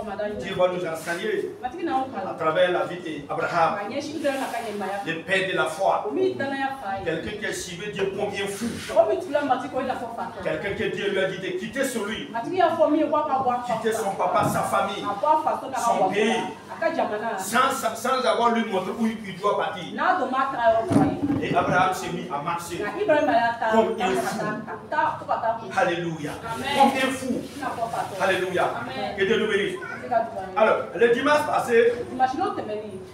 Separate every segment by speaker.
Speaker 1: matin, Dieu va nous enseigner à travers la vie d'Abraham, le père de la foi. Quelqu'un qui a suivi Dieu combien fou. Quelqu'un que Dieu lui a dit de quitter celui, quitter son papa, sa famille, son pays, sans avoir lui montré où il doit partir. Et Abraham s'est mis à marcher comme un fou. Alléluia. Comme un fou. Alléluia. Que Dieu nous bénisse. Alors, le dimanche passé,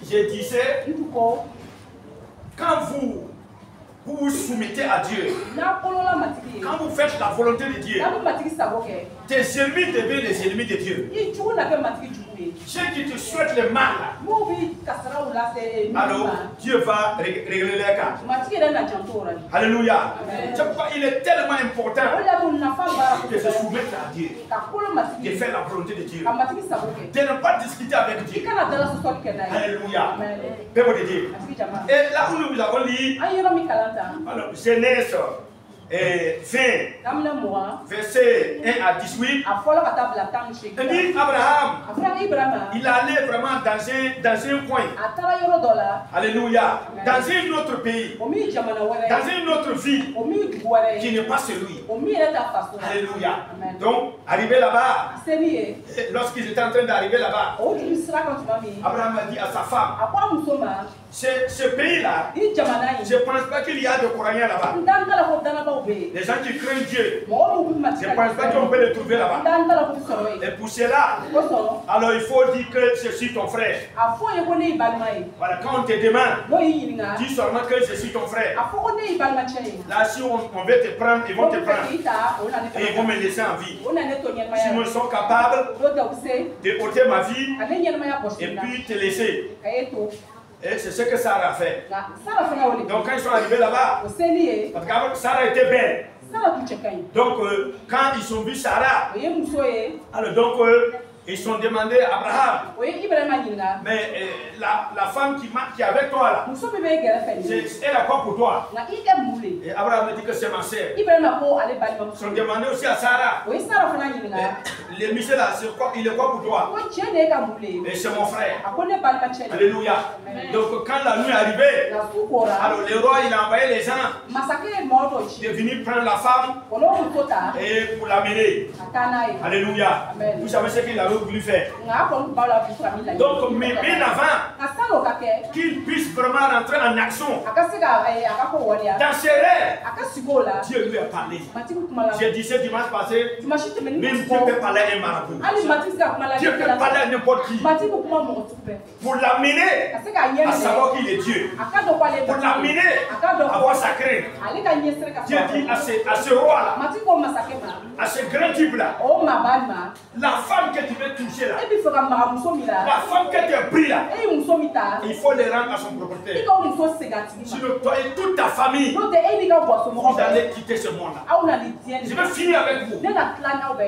Speaker 1: je disais, quand vous vous soumettez à Dieu, quand vous faites la volonté de Dieu, tes ennemis deviennent les ennemis de Dieu. Ceux qui te souhaitent le mal, alors Dieu va régler les cas. Alléluia. Il est tellement important de se soumettre à Dieu, de faire la volonté de Dieu, de ne pas discuter avec Dieu. Alléluia. Peuple de Dieu. Et là où nous avons lu, alors, Genèse 20, verset 1 à 18, il dit Abraham, il allait vraiment dans un coin. Alléluia. Dans un autre pays, dans une autre ville qui n'est pas celui. Alléluia. Donc, arrivé là-bas, lorsqu'ils étaient en train d'arriver là-bas, Abraham a dit à sa femme, ce pays-là, je ne pense pas qu'il y a de Coranien là-bas. Les gens qui craignent Dieu, je ne pense pas qu'on peut les trouver là-bas. Et pour cela, alors il faut dire que je suis ton frère. Voilà, quand on te demande, dis seulement que je suis ton frère. Là, si on veut te prendre, ils vont te prendre. Et ils vont me laisser en vie. S'ils me sont capables de ôter ma vie et puis te laisser. Et c'est ce que Sarah a fait. Donc quand ils sont arrivés là-bas, parce que Sarah était belle. Donc quand ils sont vus Sarah, alors donc ils sont demandé à Abraham, mais la femme qui est avec toi là, elle a quoi pour toi? Et Abraham a dit que c'est ma sœur. Ils sont demandé aussi à Sarah, le monsieur là, il est quoi pour toi? Et c'est mon frère. Alléluia. Donc quand la nuit est arrivée, alors le roi il a envoyé les gens de venir prendre la femme et pour l'amener. Alléluia. Vous savez ce qu'il avait voulu faire. Donc mais bien avant qu'il puisse vraiment rentrer en action dans ses rêves, Dieu lui a parlé. J'ai dit ce dimanche passé, même Dieu peut parler à un marabout. Dieu peut parler à n'importe qui pour l'amener à savoir qu'il est Dieu, pour l'amener à voir sa crainte. Dieu dit à ce roi là, à ce grand type là, la femme que tu veux toucher là, la femme que tu as pris là, il faut les rendre à son propriétaire. Sinon toi et toute ta famille, vous allez quitter ce monde là. Je vais finir avec vous.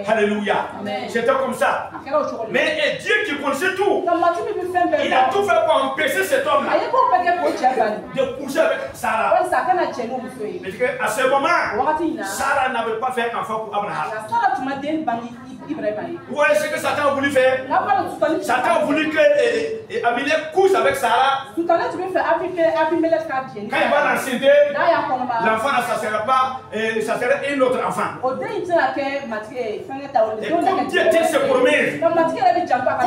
Speaker 1: Alléluia. C'était comme ça. Mais Dieu qui connaissait tout, il a tout fait pour empêcher cet homme là de pousser avec Sarah. À ce moment, Sarah n'avait pas fait un enfant pour Abraham. Vous voyez ce que Satan a voulu faire? Satan a voulu que Abimelech couche avec Sarah. Quand il va l'enceinte, l'enfant, ça ne sera pas, ça sera un autre enfant. Et comme Dieu se promène, comme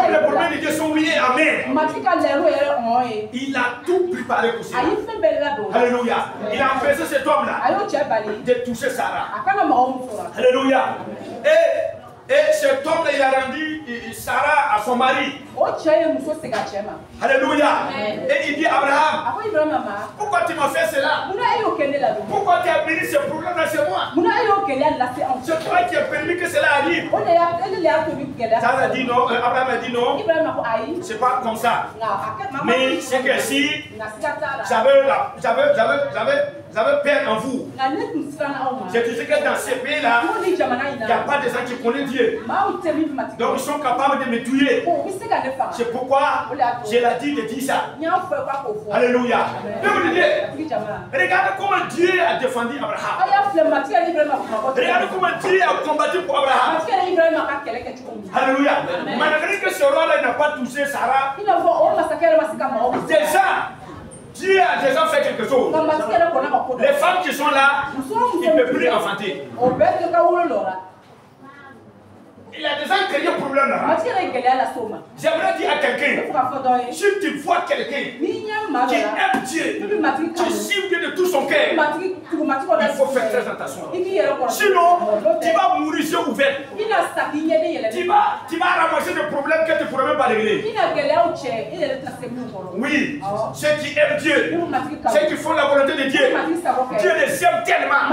Speaker 1: les promesses de Dieu sont liées à mer, il a tout préparé pour cela. Alléluia. Il a empêché cet homme-là de toucher Sarah. Alléluia. Et cet homme, il a rendu Sarah à son mari. Alléluia. Et il dit à Abraham, pourquoi tu m'as fait cela? Pourquoi tu as béni ce problème là chez moi? C'est toi qui as permis que cela arrive. Sarah a dit non, Abraham a dit non. C'est pas comme Vous avez peur en vous. C'est tout ce que dans ces pays-là, il n'y a pas de gens qui connaissent Dieu. Donc ils sont capables de me tuer. C'est pourquoi j'ai la dit de dire ça. Alléluia. Regardez comment Dieu a défendu Abraham. Regardez comment Dieu a combattu pour Abraham. Alléluia. Malgré que ce roi-là n'a pas touché Sarah, déjà, Dieu a déjà fait quelque chose. Les femmes qui sont là, ils ne peuvent plus enfanter. Il a déjà créé un problème là. J'aimerais dire à quelqu'un, si tu vois quelqu'un qui aime Dieu, qui suit Dieu de tout son cœur, il faut faire très attention. Sinon, tu vas mourir sur ouvert. Tu vas ramasser des problèmes que tu ne pourras même pas régler. Oui, ceux qui aiment Dieu, ceux qui font la volonté de Dieu, Dieu les aime tellement.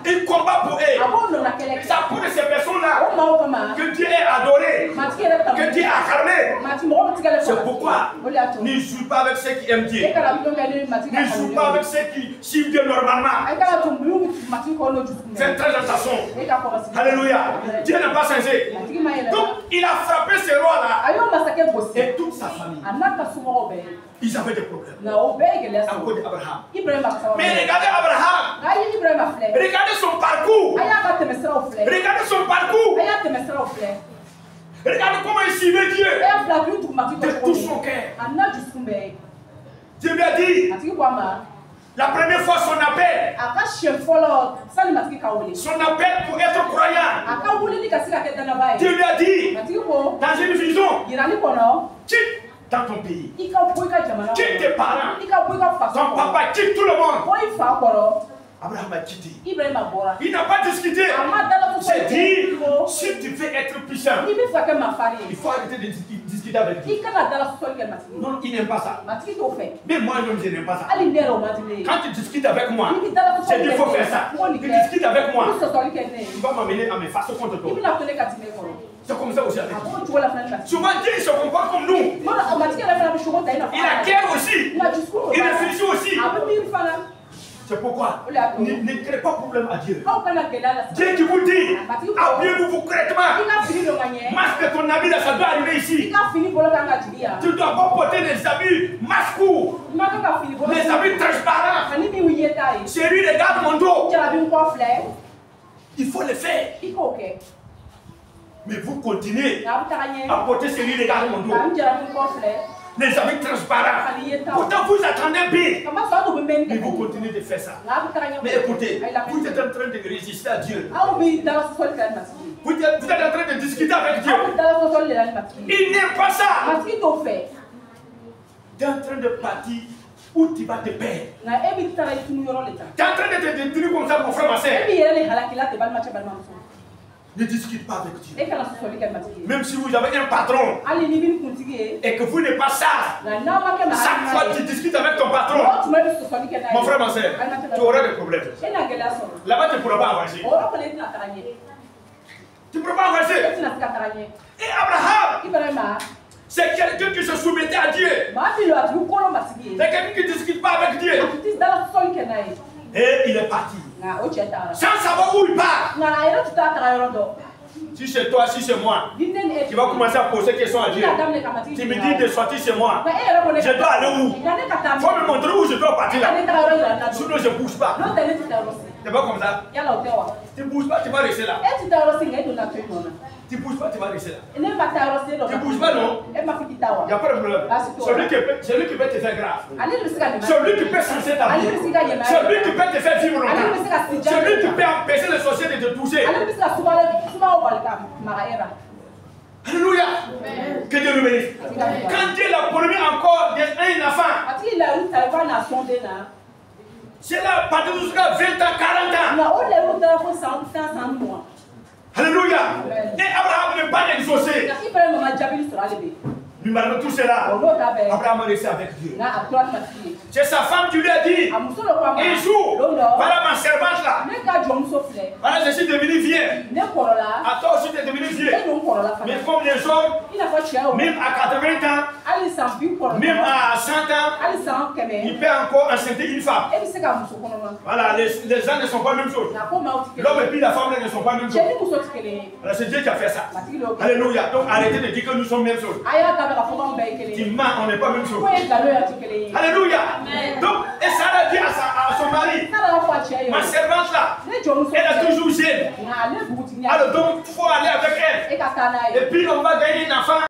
Speaker 1: Il combat pour eux. Ça pour ces personnes-là que Dieu est adoré, que Dieu est acclamé. C'est pourquoi ne joue pas avec ceux qui aiment Dieu. Ne joue pas avec ceux qui suivent Dieu normalement. Faites très attention. Alléluia. Dieu n'a pas changé. Donc il a frappé ce roi-là et toute sa famille. Ils avaient des problèmes. À cause d'Abraham. Mais regardez Abraham. Regardez son parcours. Regardez son parcours. Regardez comment il suivait Dieu de tout son cœur. Dieu lui a dit, la première fois son appel pour être croyant, Dieu lui a dit, dans une vision, quitte dans ton pays, quitte tes parents, ton papa, quitte tout le monde. Abraham a quitté. Il n'a pas discuté. C'est dit, si tu veux être puissant, il faut arrêter de discuter avec lui. Non, il n'aime pas ça. Mais moi-même, je n'aime pas ça. Quand tu discutes avec moi, c'est dit, il faut faire ça. Tu discutes avec moi, tu vas m'amener à me faire contre toi. C'est comme ça aussi avec lui. Souvent, Dieu se comporte comme nous. Il a cœur aussi. Il réfléchit aussi. C'est pourquoi ne créez pas de problème à Dieu. Dieu qui vous dit, habillez-vous correctement. Masque ton habit, ça doit arriver ici. Tu ne dois pas porter des habits mascots, des habits transparents. Chérie, regarde mon dos. Il faut le faire. Mais vous continuez à porter celui, regarde mon dos. Les habits transparents. Pourtant, vous attendez bien. Mais vous continuez de faire ça. Mais écoutez, vous êtes en train de résister à Dieu. Vous êtes en train de discuter avec Dieu. Il n'aime pas ça. Tu es en train de partir où tu vas te perdre. Tu es en train de te détruire comme ça, mon frère, ma soeur. Ne discute pas avec Dieu. Même si vous avez un patron et que vous n'êtes pas sage, chaque fois que tu discutes avec ton patron, mon frère, ma soeur, tu auras des problèmes. Là-bas, tu ne pourras pas avancer. Tu ne pourras pas avancer. Et Abraham, c'est quelqu'un qui se soumettait à Dieu. C'est quelqu'un qui ne discute pas avec Dieu. Et il est parti. Sans savoir où il part. Si c'est toi, si c'est moi, tu vas commencer à poser des questions à Dieu. Tu me dis de sortir chez moi. Je dois aller où? Il faut me montrer où je dois partir là. Sinon je ne bouge pas. C'est pas comme ça. Tu ne bouges pas, tu vas rester là. Tu ne bouges pas, tu vas rester là. Tu ne bouges pas, non? Il n'y a pas de problème. Celui qui peut te faire grave. Celui qui peut changer ta vie. Celui qui peut te faire vivre longtemps. Celui qui peut empêcher les sorciers de te toucher. Alléluia. Que Dieu nous bénisse. Quand Dieu l'a promis encore un enfant, c'est là, partir jusqu'à 20 ans, 40 ans. Alléluia. Et Abraham n'est pas exaucé. Mais malgré tout cela, Abraham est resté avec Dieu. C'est sa femme qui lui a dit, un jour, voilà ma servante là. Voilà, je suis devenu vieux. À toi aussi, tu es devenu vieux. Mais comme les hommes, même à 80 ans, Même à 100 ans, il peut encore enceinter une femme. Voilà, les gens ne sont pas la même chose. L'homme et puis la femme ne sont pas la même chose. C'est Dieu qui a fait ça. Alléluia. Donc arrêtez de dire que nous sommes la même chose. Tu mens, on n'est pas la même chose. Alléluia. Donc, et Sarah dit à son mari, ma servante là, elle est toujours jeune. Alors donc, il faut aller avec elle. Et puis on va gagner un